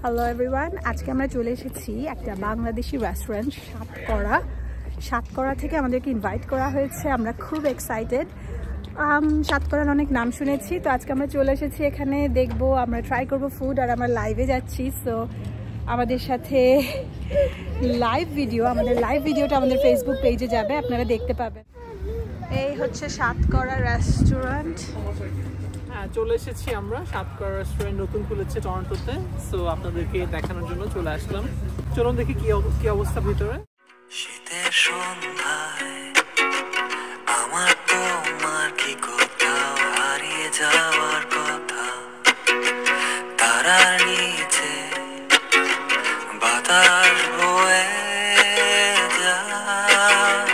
Hello everyone, আজকে আমরা চলে এসেছি একটা বাংলাদেশি রেস্টুরেন্ট সাতকরা থেকে আমাদেরকে ইনভাইট করা হয়েছে। আমরা খুব এক্সাইটেড। সাতকরার অনেক নাম শুনেছি, তো আজকে আমরা চলে এসেছি এখানে, দেখবো, আমরা ট্রাই করবো ফুড, আর আমরা লাইভে যাচ্ছি। সো আমাদের সাথে আমাদের লাইভ ভিডিওটা আমাদের ফেসবুক পেজে যাবে, আপনারা দেখতে পাবেন। এই হচ্ছে সাতকরা রেস্টুরেন্ট। চলে এসেছি আমরা সাতকরা রেস্টুরেন্ট, নতুন খুলেছে টরন্টোতে। সো আপনাদেরকে দেখানোর জন্য চলে আসলাম। চলুন দেখি কি অবস্থা ভিতরে। শীতের সন্ধ্যায় আমার তোমার কি কোথাও হারিয়ে যাওয়ার কথা, তারার নিচে বাতাস বয়ে যায়,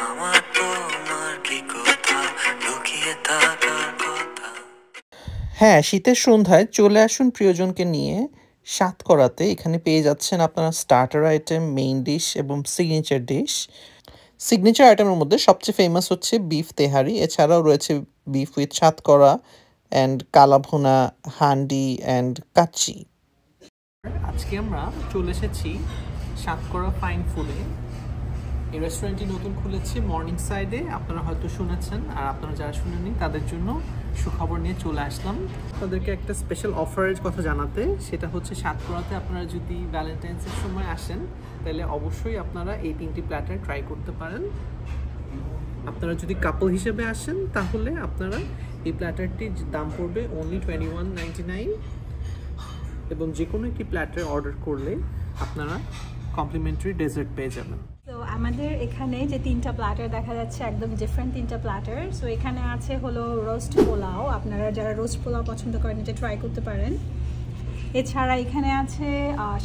আমার তোমার কি কোথাও লুকিয়ে থাকার কথা। হ্যাঁ, শীতের সন্ধ্যায় চলে আসুন প্রিয়জনকে নিয়ে সাতকরাতে। এখানে পেয়ে যাচ্ছেন আপনারা স্টার্টার আইটেম, মেইন ডিশ এবং সিগনেচার ডিশ। সিগনেচার আইটেমের মধ্যে সবচেয়ে ফেমাস হচ্ছে বিফ তেহারি, এছাড়াও রয়েছে beef with Satkora and kalabhuna, handi and kacchi. আজকে আমরা চলে এসেছি সাতকরা ফাইন ফুডে। এই রেস্টুরেন্টটি নতুন খুলেছে মর্নিং সাইডে, আপনারা হয়তো শুনেছেন, আর আপনারা যারা শুনেননি তাদের জন্য সুখবর নিয়ে চলে আসলাম। তাদেরকে একটা স্পেশাল অফারের কথা জানাতে, সেটা হচ্ছে সাতকরাতে আপনারা যদি ভ্যালেন্টাইন্সের সময় আসেন তাহলে অবশ্যই আপনারা এই 3টি প্ল্যাটার ট্রাই করতে পারেন। আপনারা যদি কাপল হিসেবে আসেন তাহলে আপনারা এই প্ল্যাটারটির দাম পড়বে অনলি $21.99, এবং যে কোনো একটি প্ল্যাটার অর্ডার করলে আপনারা কমপ্লিমেন্টারি ডেজার্ট পেয়ে যাবেন। তো আমাদের এখানে যে 3টা প্ল্যাটার দেখা যাচ্ছে, একদম ডিফারেন্ট 3টা প্ল্যাটার। সো এখানে আছে হলো রোস্ট পোলাও, আপনারা যারা রোস্ট পোলাও পছন্দ করেন এটা ট্রাই করতে পারেন। এছাড়া এখানে আছে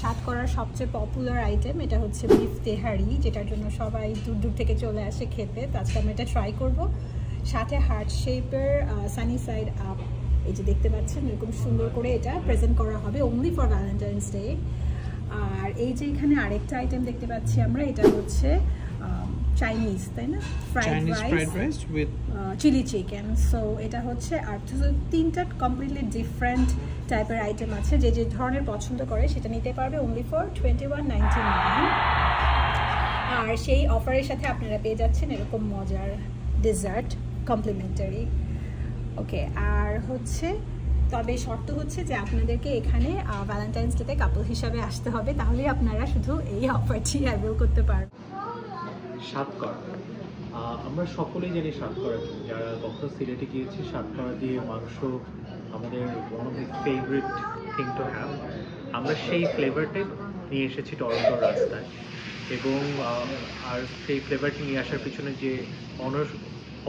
সাতকরার সবচেয়ে পপুলার আইটেম, এটা হচ্ছে বিফ তেহারি, যেটার জন্য সবাই দূর দূর থেকে চলে আসে খেতে। তো আজকে আমরা এটা ট্রাই করবো। সাথে হার্ট শেপের সানি সাইড আপ, এই যে দেখতে পাচ্ছেন, এরকম সুন্দর করে এটা প্রেজেন্ট করা হবে অনলি ফর ভ্যালেন্টাইন্স ডে। আর এই যে এখানে আরেকটা আইটেম দেখতে পাচ্ছি আমরা, এটা হচ্ছে চাইনিজ, তাই না, fried rice with chilli chicken. So এটা হচ্ছে, আর 3টা কমপ্লিটলি ডিফারেন্ট টাইপের আইটেম আছে, যে যে ধরনের পছন্দ করে সেটা নিতে পারবে অনলি ফর $21.99। আর সেই অফারের সাথে আপনারা পেয়ে যাচ্ছেন এরকম মজার ডেজার্ট কমপ্লিমেন্টারি। ওকে, আর হচ্ছে তবে শর্ত হচ্ছে যে আপনাদেরকে এখানে ভ্যালেন্টাইন্স ডেতে কাপল হিসাবে আসতে হবে, তাহলেই আপনারা শুধু এই অফারটি অ্যাভেল করতে পারবেন। সাতকরা আমরা সকলেই জানি সাতকরা, যারা কখনো সিলেটে গিয়েছি, সাতকরা দিয়ে মাংস আমাদের one of the favourite thing to have. আমরা সেই ফ্লেভারটাই নিয়ে এসেছি টরন্টোর রাস্তায়, এবং আর সেই ফ্লেভারটি নিয়ে আসার পিছনে যে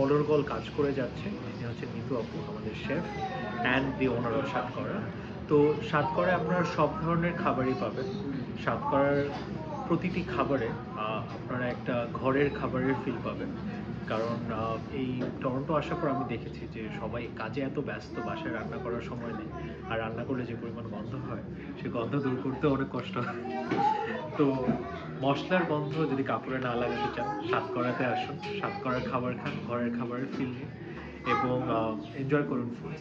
অনর্গল কাজ করে যাচ্ছে, যিনি হচ্ছে নিতু আপু, আমাদের chef and the owner of Satkora. তো সাতকরায় আপনারা সব ধরনের খাবারই পাবেন। সাতকরার প্রতিটি খাবারে আপনারা একটা ঘরের খাবারের ফিল পাবেন, কারণ এই টরন্টো আসার পর আমি দেখেছি যে সবাই কাজে এত ব্যস্ত, বাসায় রান্না করার সময় নেই, আর রান্না করলে যে পরিমাণ গন্ধ হয়, সে গন্ধ দূর করতে অনেক কষ্ট হয়। তো মশলার গন্ধ যদি কাপড়ে না লাগাতে চান, সাতকরাতে আসুন, সাতকরার খাবার খান, ঘরের খাবারের ফিল নিন এবং এনজয় করুন ফুড।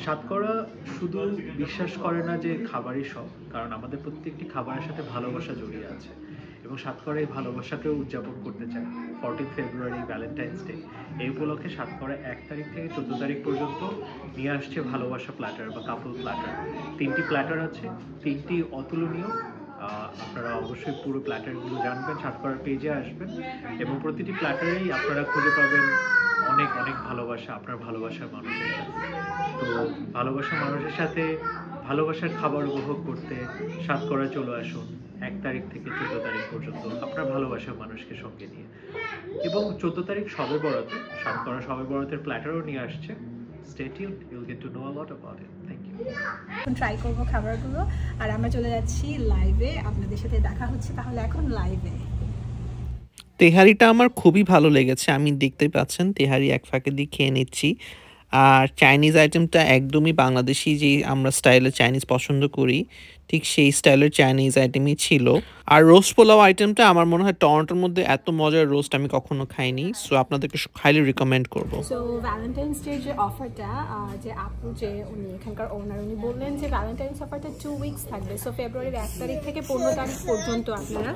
সাতকরা শুধু বিশ্বাস করে না যে খাবারই সব, কারণ আমাদের প্রত্যেকটি খাবারের সাথে ভালোবাসা জড়িয়ে আছে, এবং সাতকরা এই ভালোবাসাকেও উদযাপন করতে চায়। 14 ফেব্রুয়ারি ভ্যালেন্টাইন্স ডে, এই উপলক্ষে সাতকরা 1 তারিখ থেকে 14 তারিখ পর্যন্ত নিয়ে আসছে ভালোবাসা প্ল্যাটার বা কাপল প্ল্যাটার। 3টি প্ল্যাটার আছে, 3টি অতুলনীয়। আপনারা অবশ্যই পুরো প্ল্যাটারগুলো জানবেন, সাতকরার পেজে আসবেন, এবং প্রতিটি প্ল্যাটারেই আপনারা খুঁজে পাবেন অনেক অনেক ভালোবাসা, আপনার ভালোবাসার মানুষের সাথে। তো ভালোবাসার মানুষের সাথে ভালোবাসার খাবার উপভোগ করতে সাতকরা চলে আসুন 1 তারিখ থেকে 14 তারিখ পর্যন্ত আপনার ভালোবাসার মানুষকে সঙ্গে নিয়ে। এবং 14 তারিখ শবে বরাতে সাতকরা শবে বরাতের প্ল্যাটারও নিয়ে আসছে। Stay tuned, you'll get to know a lot about it. Thank you. এখন ট্রাই করবো খাবারগুলো, আর আমরা চলে যাচ্ছি লাইভে, আপনাদের সাথে দেখা হচ্ছে তাহলে এখন লাইভে। তেহারিটা আমার খুবই ভালো লেগেছে, আমি দেখতে পাচ্ছেন তেহারি এক ফাঁকে দিয়ে খেয়ে নিচ্ছি। আর চাইনিজ আইটেমটা একদমই বাংলাদেশি, যে আমরা স্টাইলে চাইনিজ পছন্দ করি ঠিক সেই স্টাইলের চাইনিজ আইটেমই ছিল। আর রোস্ট পোলাও আইটেমটা আমার মনে হয় টরন্টোর মধ্যে এত মজার রোস্ট আমি কখনো খাইনি, সো আপনাদেরকে হাইলি রিকমেন্ড করব। সো ভ্যালেন্টাইন্স ডে যে অফারটা, যে আপু যে উনি এখানকার ওনার, উনি বললেন যে ভ্যালেন্টাইন্স অফারটা 2 উইকস থাকবে। সো ফেব্রুয়ারির 1 তারিখ থেকে 15 তারিখ পর্যন্ত আপনারা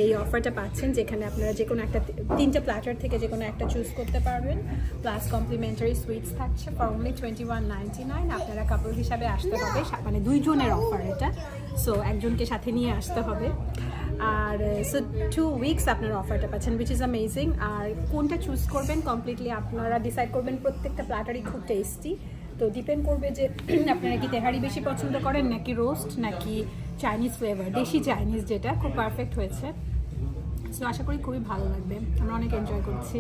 এই অফারটা পাচ্ছেন, যেখানে আপনারা যে কোনো একটা 3টা প্ল্যাটার থেকে যে কোনো একটা চুজ করতে পারবেন, প্লাস কমপ্লিমেন্টারি সুইটস থাকছে ফর অনলি $21.99। আপনারা কাপল হিসাবে আসতে হবে, মানে 2 জনের অফার এটা, সো একজনকে সাথে নিয়ে আসতে হবে। আর সো 2 উইকস আপনারা অফারটা পাচ্ছেন, উইচ ইজ অ্যামেজিং। আর কোনটা চুজ করবেন কমপ্লিটলি আপনারা ডিসাইড করবেন, প্রত্যেকটা প্ল্যাটারই খুব টেস্টি। তো ডিপেন্ড করবে যে আপনারা কি তেহারি বেশি পছন্দ করেন নাকি রোস্ট নাকি চাইনিজ ফ্লেভার, দেশি চাইনিজ, যেটা খুব পারফেক্ট হয়েছে। সো আশা করি খুবই ভালো লাগবে, আমরা অনেক এনজয় করছি।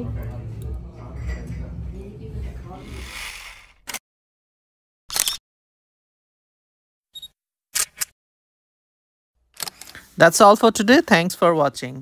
That's all for today. Thanks for watching.